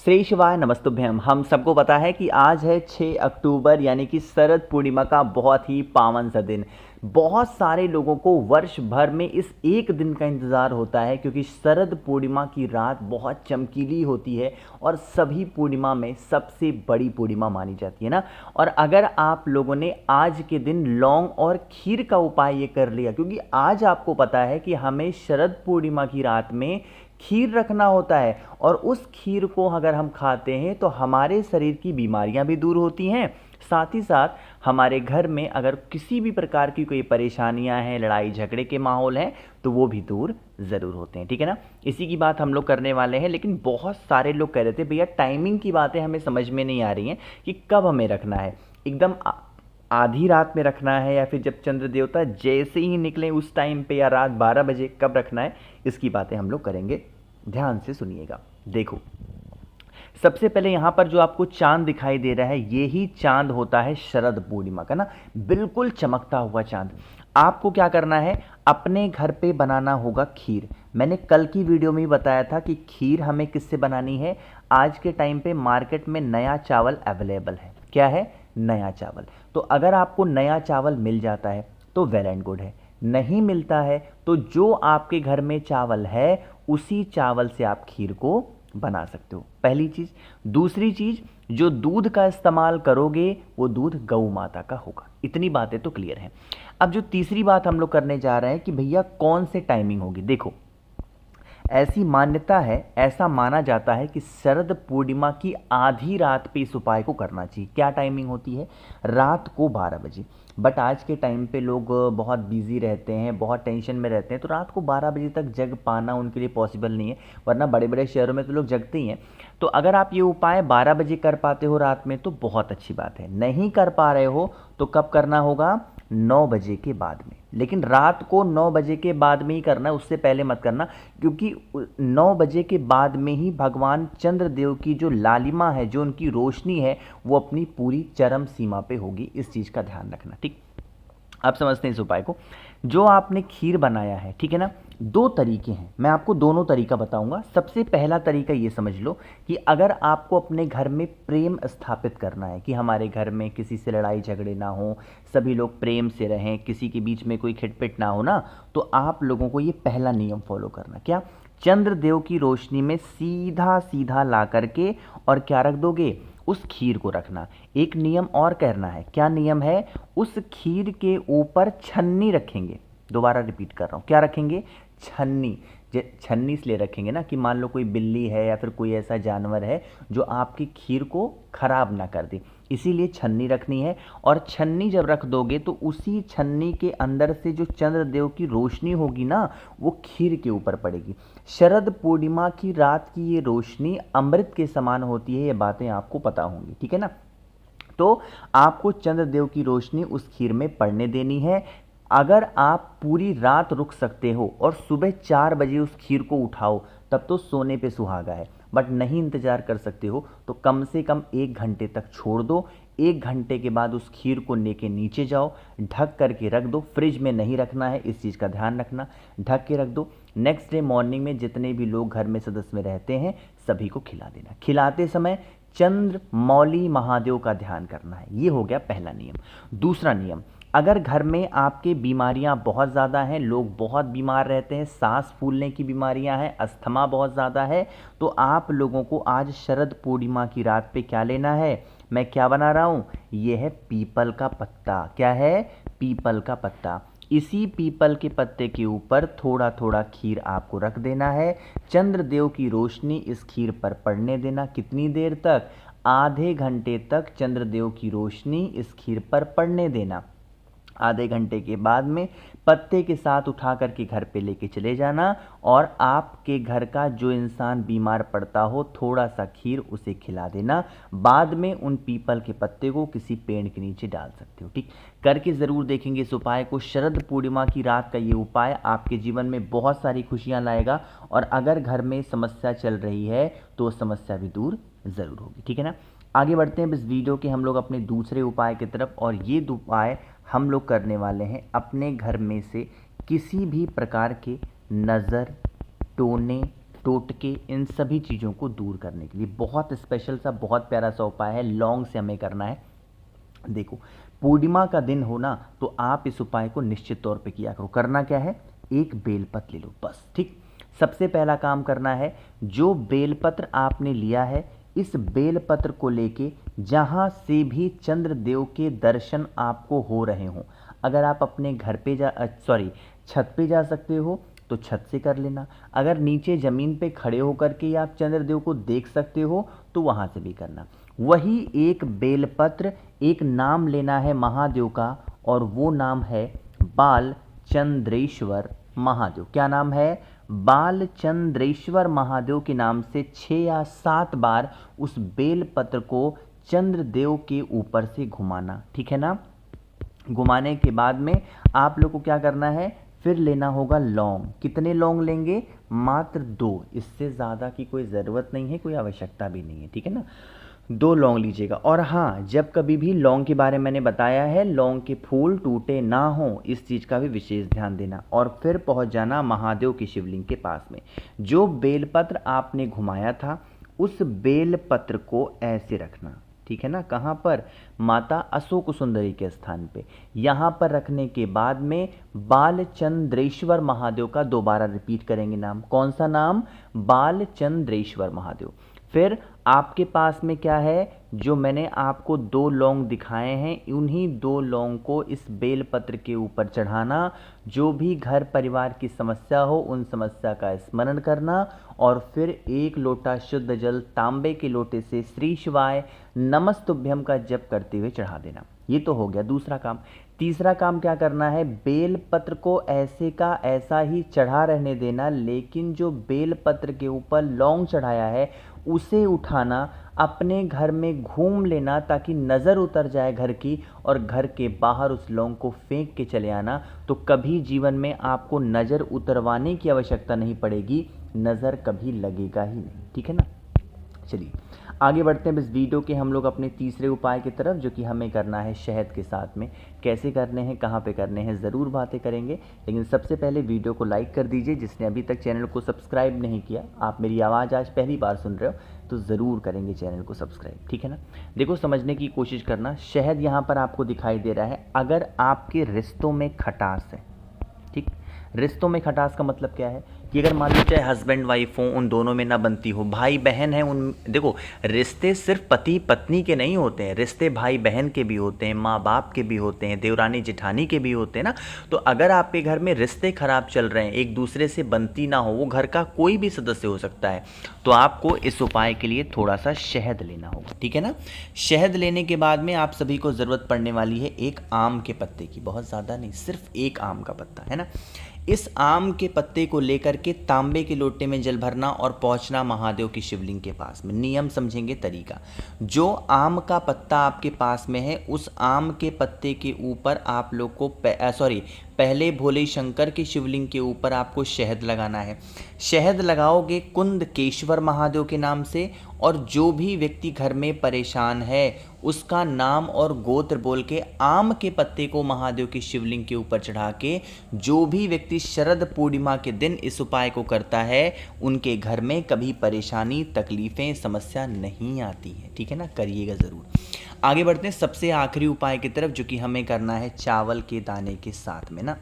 श्री शिवाय नमस्तुभ्यम। हम सबको पता है कि आज है 6 अक्टूबर यानी कि शरद पूर्णिमा का बहुत ही पावन सा दिन। बहुत सारे लोगों को वर्ष भर में इस एक दिन का इंतज़ार होता है क्योंकि शरद पूर्णिमा की रात बहुत चमकीली होती है और सभी पूर्णिमा में सबसे बड़ी पूर्णिमा मानी जाती है ना। और अगर आप लोगों ने आज के दिन लौंग और खीर का उपाय ये कर लिया, क्योंकि आज आपको पता है कि हमें शरद पूर्णिमा की रात में खीर रखना होता है और उस खीर को अगर हम खाते हैं तो हमारे शरीर की बीमारियां भी दूर होती हैं। साथ ही साथ हमारे घर में अगर किसी भी प्रकार की कोई परेशानियां हैं, लड़ाई झगड़े के माहौल हैं, तो वो भी दूर ज़रूर होते हैं। ठीक है ना। इसी की बात हम लोग करने वाले हैं। लेकिन बहुत सारे लोग कह रहे थे भैया टाइमिंग की बातें हमें समझ में नहीं आ रही हैं कि कब हमें रखना है। एकदम आधी रात में रखना है या फिर जब चंद्र देवता जैसे ही निकलें उस टाइम पे, या रात 12 बजे कब रखना है, इसकी बातें हम लोग करेंगे। ध्यान से सुनिएगा। देखो, सबसे पहले यहाँ पर जो आपको चांद दिखाई दे रहा है, ये ही चांद होता है शरद पूर्णिमा का ना, बिल्कुल चमकता हुआ चांद। आपको क्या करना है, अपने घर पे बनाना होगा खीर। मैंने कल की वीडियो में ही बताया था कि खीर हमें किससे बनानी है। आज के टाइम पे मार्केट में नया चावल अवेलेबल है। क्या है? नया चावल। तो अगर आपको नया चावल मिल जाता है तो वेल एंड गुड है, नहीं मिलता है तो जो आपके घर में चावल है उसी चावल से आप खीर को बना सकते हो। पहली चीज। दूसरी चीज, जो दूध का इस्तेमाल करोगे वो दूध गौ माता का होगा। इतनी बातें तो क्लियर हैं। अब जो तीसरी बात हम लोग करने जा रहे हैं कि भैया कौन से टाइमिंग होगी। देखो, ऐसी मान्यता है, ऐसा माना जाता है कि शरद पूर्णिमा की आधी रात पे इस उपाय को करना चाहिए। क्या टाइमिंग होती है? रात को 12 बजे। बट आज के टाइम पे लोग बहुत बिजी रहते हैं, बहुत टेंशन में रहते हैं, तो रात को 12 बजे तक जग पाना उनके लिए पॉसिबल नहीं है। वरना बड़े बड़े शहरों में तो लोग जगते ही हैं। तो अगर आप ये उपाय 12 बजे कर पाते हो रात में तो बहुत अच्छी बात है। नहीं कर पा रहे हो तो कब करना होगा? 9 बजे के बाद में। लेकिन रात को 9 बजे के बाद में ही करना है, उससे पहले मत करना, क्योंकि 9 बजे के बाद में ही भगवान चंद्रदेव की जो लालिमा है, जो उनकी रोशनी है, वो अपनी पूरी चरम सीमा पे होगी। इस चीज़ का ध्यान रखना। ठीक, अब समझते हैं इस उपाय को। जो आपने खीर बनाया है, ठीक है ना, दो तरीके हैं, मैं आपको दोनों तरीका बताऊंगा। सबसे पहला तरीका ये समझ लो कि अगर आपको अपने घर में प्रेम स्थापित करना है कि हमारे घर में किसी से लड़ाई झगड़े ना हो, सभी लोग प्रेम से रहें, किसी के बीच में कोई खिटपिट ना हो ना, तो आप लोगों को ये पहला नियम फॉलो करना। क्या? चंद्रदेव की रोशनी में सीधा सीधा ला करके और क्या रख दोगे? उस खीर को रखना। एक नियम और करना है। क्या नियम है? उस खीर के ऊपर छन्नी रखेंगे। दोबारा रिपीट कर रहा हूँ, क्या रखेंगे? छन्नी। छन्नी इसलिए रखेंगे ना कि मान लो कोई बिल्ली है या फिर कोई ऐसा जानवर है जो आपकी खीर को खराब ना कर दे, इसीलिए छन्नी रखनी है। और छन्नी जब रख दोगे तो उसी छन्नी के अंदर से जो चंद्रदेव की रोशनी होगी ना, वो खीर के ऊपर पड़ेगी। शरद पूर्णिमा की रात की ये रोशनी अमृत के समान होती है, ये बातें आपको पता होंगी। ठीक है ना। तो आपको चंद्रदेव की रोशनी उस खीर में पड़ने देनी है। अगर आप पूरी रात रुक सकते हो और सुबह 4 बजे उस खीर को उठाओ, तब तो सोने पे सुहागा है। बट नहीं इंतजार कर सकते हो तो कम से कम 1 घंटे तक छोड़ दो। 1 घंटे के बाद उस खीर को लेके नीचे जाओ, ढक करके रख दो। फ्रिज में नहीं रखना है, इस चीज़ का ध्यान रखना। ढक के रख दो। नेक्स्ट डे मॉर्निंग में जितने भी लोग घर में सदस्य में रहते हैं सभी को खिला देना। खिलाते समय चंद्र मौली महादेव का ध्यान करना है। ये हो गया पहला नियम। दूसरा नियम, अगर घर में आपके बीमारियां बहुत ज़्यादा हैं, लोग बहुत बीमार रहते हैं, सांस फूलने की बीमारियां हैं, अस्थमा बहुत ज़्यादा है, तो आप लोगों को आज शरद पूर्णिमा की रात पे क्या लेना है? मैं क्या बना रहा हूँ? ये है पीपल का पत्ता। क्या है? पीपल का पत्ता। इसी पीपल के पत्ते के ऊपर थोड़ा थोड़ा खीर आपको रख देना है। चंद्रदेव की रोशनी इस खीर पर पड़ने देना। कितनी देर तक? आधे घंटे तक चंद्रदेव की रोशनी इस खीर पर पड़ने देना। आधे घंटे के बाद में पत्ते के साथ उठा करके घर पे लेके चले जाना और आपके घर का जो इंसान बीमार पड़ता हो थोड़ा सा खीर उसे खिला देना। बाद में उन पीपल के पत्ते को किसी पेड़ के नीचे डाल सकते हो। ठीक, करके ज़रूर देखेंगे इस उपाय को। शरद पूर्णिमा की रात का ये उपाय आपके जीवन में बहुत सारी खुशियाँ लाएगा और अगर घर में समस्या चल रही है तो समस्या भी दूर ज़रूर होगी। ठीक है ना। आगे बढ़ते हैं इस वीडियो के हम लोग अपने दूसरे उपाय की तरफ, और ये उपाय हम लोग करने वाले हैं अपने घर में से किसी भी प्रकार के नज़र, टोने टोटके, इन सभी चीज़ों को दूर करने के लिए बहुत स्पेशल सा, बहुत प्यारा सा उपाय है। लौंग से हमें करना है। देखो, पूर्णिमा का दिन हो ना, तो आप इस उपाय को निश्चित तौर पे किया करो। करना क्या है, एक बेलपत्र ले लो बस, ठीक। सबसे पहला काम करना है, जो बेलपत्र आपने लिया है, इस बेलपत्र को लेके जहाँ से भी चंद्रदेव के दर्शन आपको हो रहे हों, अगर आप अपने घर पे छत पे जा सकते हो तो छत से कर लेना। अगर नीचे ज़मीन पे खड़े होकर के आप चंद्रदेव को देख सकते हो तो वहाँ से भी करना। वही एक बेलपत्र, एक नाम लेना है महादेव का, और वो नाम है बालचंद्रेश्वर महादेव। क्या नाम है, बालचंद्रेश्वर महादेव के नाम से 6 या 7 बार उस बेलपत्र को चंद्रदेव के ऊपर से घुमाना, ठीक है ना। घुमाने के बाद में आप लोग को क्या करना है, फिर लेना होगा लौंग। कितने लौंग लेंगे, मात्र 2, इससे ज़्यादा की कोई ज़रूरत नहीं है, कोई आवश्यकता भी नहीं है, ठीक है ना। 2 लौंग लीजिएगा। और हाँ, जब कभी भी लौंग के बारे में मैंने बताया है, लौंग के फूल टूटे ना हो, इस चीज़ का भी विशेष ध्यान देना। और फिर पहुँच जाना महादेव की शिवलिंग के पास में। जो बेलपत्र आपने घुमाया था, उस बेलपत्र को ऐसे रखना, ठीक है ना। कहाँ पर, माता अशोक सुंदरी के स्थान पे। यहाँ पर रखने के बाद में बालचंद्रेश्वर महादेव का दोबारा रिपीट करेंगे नाम। कौन सा नाम, बालचंद्रेश्वर महादेव। फिर आपके पास में क्या है, जो मैंने आपको 2 लौंग दिखाए हैं, उन्हीं 2 लौंग को इस बेलपत्र के ऊपर चढ़ाना। जो भी घर परिवार की समस्या हो, उन समस्या का स्मरण करना, और फिर 1 लोटा शुद्ध जल तांबे के लोटे से श्री शिवाय नमस्तुभ्यम का जप करते हुए चढ़ा देना। ये तो हो गया दूसरा काम। तीसरा काम क्या करना है, बेलपत्र को ऐसे का ऐसा ही चढ़ा रहने देना, लेकिन जो बेलपत्र के ऊपर लौंग चढ़ाया है उसे उठाना, अपने घर में घूम लेना ताकि नज़र उतर जाए घर की, और घर के बाहर उस लौंग को फेंक के चले आना। तो कभी जीवन में आपको नज़र उतरवाने की आवश्यकता नहीं पड़ेगी, नज़र कभी लगेगा ही नहीं, ठीक है ना। चलिए आगे बढ़ते हैं इस वीडियो के हम लोग अपने तीसरे उपाय की तरफ, जो कि हमें करना है शहद के साथ में। कैसे करने हैं, कहाँ पे करने हैं, ज़रूर बातें करेंगे, लेकिन सबसे पहले वीडियो को लाइक कर दीजिए। जिसने अभी तक चैनल को सब्सक्राइब नहीं किया, आप मेरी आवाज़ आज पहली बार सुन रहे हो, तो ज़रूर करेंगे चैनल को सब्सक्राइब, ठीक है ना। देखो, समझने की कोशिश करना। शहद यहाँ पर आपको दिखाई दे रहा है। अगर आपके रिश्तों में खटास है, ठीक, रिश्तों में खटास का मतलब क्या है कि अगर मान लो चाहे हस्बैंड वाइफ हो, उन दोनों में ना बनती हो, भाई बहन है, उन देखो रिश्ते सिर्फ पति पत्नी के नहीं होते हैं, रिश्ते भाई बहन के भी होते हैं, माँ बाप के भी होते हैं, देवरानी जेठानी के भी होते हैं ना। तो अगर आपके घर में रिश्ते खराब चल रहे हैं, एक दूसरे से बनती ना हो, वो घर का कोई भी सदस्य हो सकता है, तो आपको इस उपाय के लिए थोड़ा सा शहद लेना होगा, ठीक है ना। शहद लेने के बाद में आप सभी को ज़रूरत पड़ने वाली है एक आम के पत्ते की, बहुत ज़्यादा नहीं, सिर्फ एक आम का पत्ता, है ना। इस आम के पत्ते को लेकर के तांबे के लोटे में जल भरना और पहुंचना महादेव की शिवलिंग के पास में। नियम समझेंगे, तरीका। जो आम का पत्ता आपके पास में है, उस आम के पत्ते के ऊपर आप लोग को पहले भोले शंकर की शिवलिंग के ऊपर आपको शहद लगाना है। शहद लगाओगे कुंदकेश्वर महादेव के नाम से, और जो भी व्यक्ति घर में परेशान है उसका नाम और गोत्र बोल के आम के पत्ते को महादेव की शिवलिंग के ऊपर चढ़ा के, जो भी व्यक्ति शरद पूर्णिमा के दिन इस उपाय को करता है, उनके घर में कभी परेशानी, तकलीफ़ें, समस्या नहीं आती है, ठीक है ना। करिएगा ज़रूर। आगे बढ़ते हैं सबसे आखिरी उपाय की तरफ, जो कि हमें करना है चावल के दाने के साथ में ना।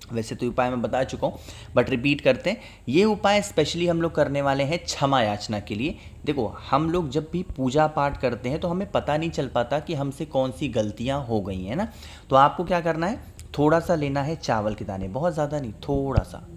वैसे तो उपाय मैं बता चुका हूँ, बट रिपीट करते हैं। ये उपाय स्पेशली हम लोग करने वाले हैं क्षमा याचना के लिए। देखो, हम लोग जब भी पूजा पाठ करते हैं तो हमें पता नहीं चल पाता कि हमसे कौन सी गलतियाँ हो गई हैं ना। तो आपको क्या करना है, थोड़ा सा लेना है चावल के दाने, बहुत ज़्यादा नहीं, थोड़ा सा,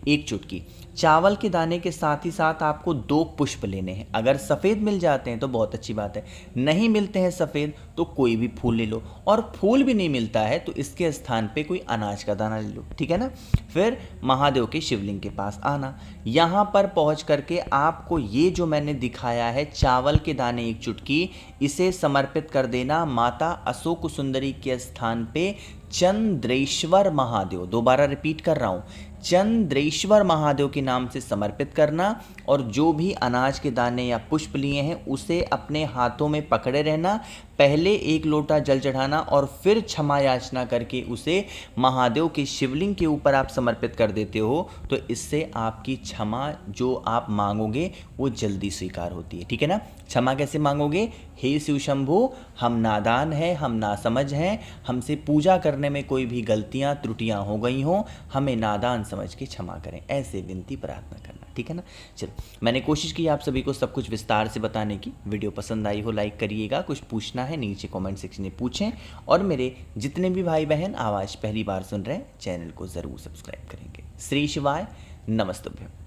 एक चुटकी। चावल के दाने के साथ ही साथ आपको 2 पुष्प लेने हैं। अगर सफ़ेद मिल जाते हैं तो बहुत अच्छी बात है, नहीं मिलते हैं सफ़ेद तो कोई भी फूल ले लो, और फूल भी नहीं मिलता है तो इसके स्थान पे कोई अनाज का दाना ले लो, ठीक है ना। फिर महादेव के शिवलिंग के पास आना। यहाँ पर पहुँच करके आपको ये जो मैंने दिखाया है चावल के दाने 1 चुटकी, इसे समर्पित कर देना माता अशोक सुंदरी के स्थान पे चंद्रेश्वर महादेव। दोबारा रिपीट कर रहा हूँ, चंद्रेश्वर महादेव के नाम से समर्पित करना, और जो भी अनाज के दाने या पुष्प लिए हैं उसे अपने हाथों में पकड़े रहना। पहले एक लोटा जल चढ़ाना और फिर क्षमा याचना करके उसे महादेव के शिवलिंग के ऊपर आप समर्पित कर देते हो, तो इससे आपकी क्षमा जो आप मांगोगे वो जल्दी स्वीकार होती है। ठीक है ना। क्षमा कैसे मांगोगे? हे शिव शंभु, हम नादान हैं, हम नासमझ हैं, हमसे पूजा करने में कोई भी गलतियां त्रुटियां हो गई हों, हमें नादान समझ के क्षमा करें, ऐसे विनती प्रार्थना करना। ठीक है ना। चलो, मैंने कोशिश की आप सभी को सब कुछ विस्तार से बताने की। वीडियो पसंद आई हो लाइक करिएगा, कुछ पूछना है नीचे कमेंट सेक्शन में पूछें, और मेरे जितने भी भाई बहन आवाज़ पहली बार सुन रहे हैं चैनल को ज़रूर सब्सक्राइब करेंगे। श्री शिवाय, नमस्तुभ्यं।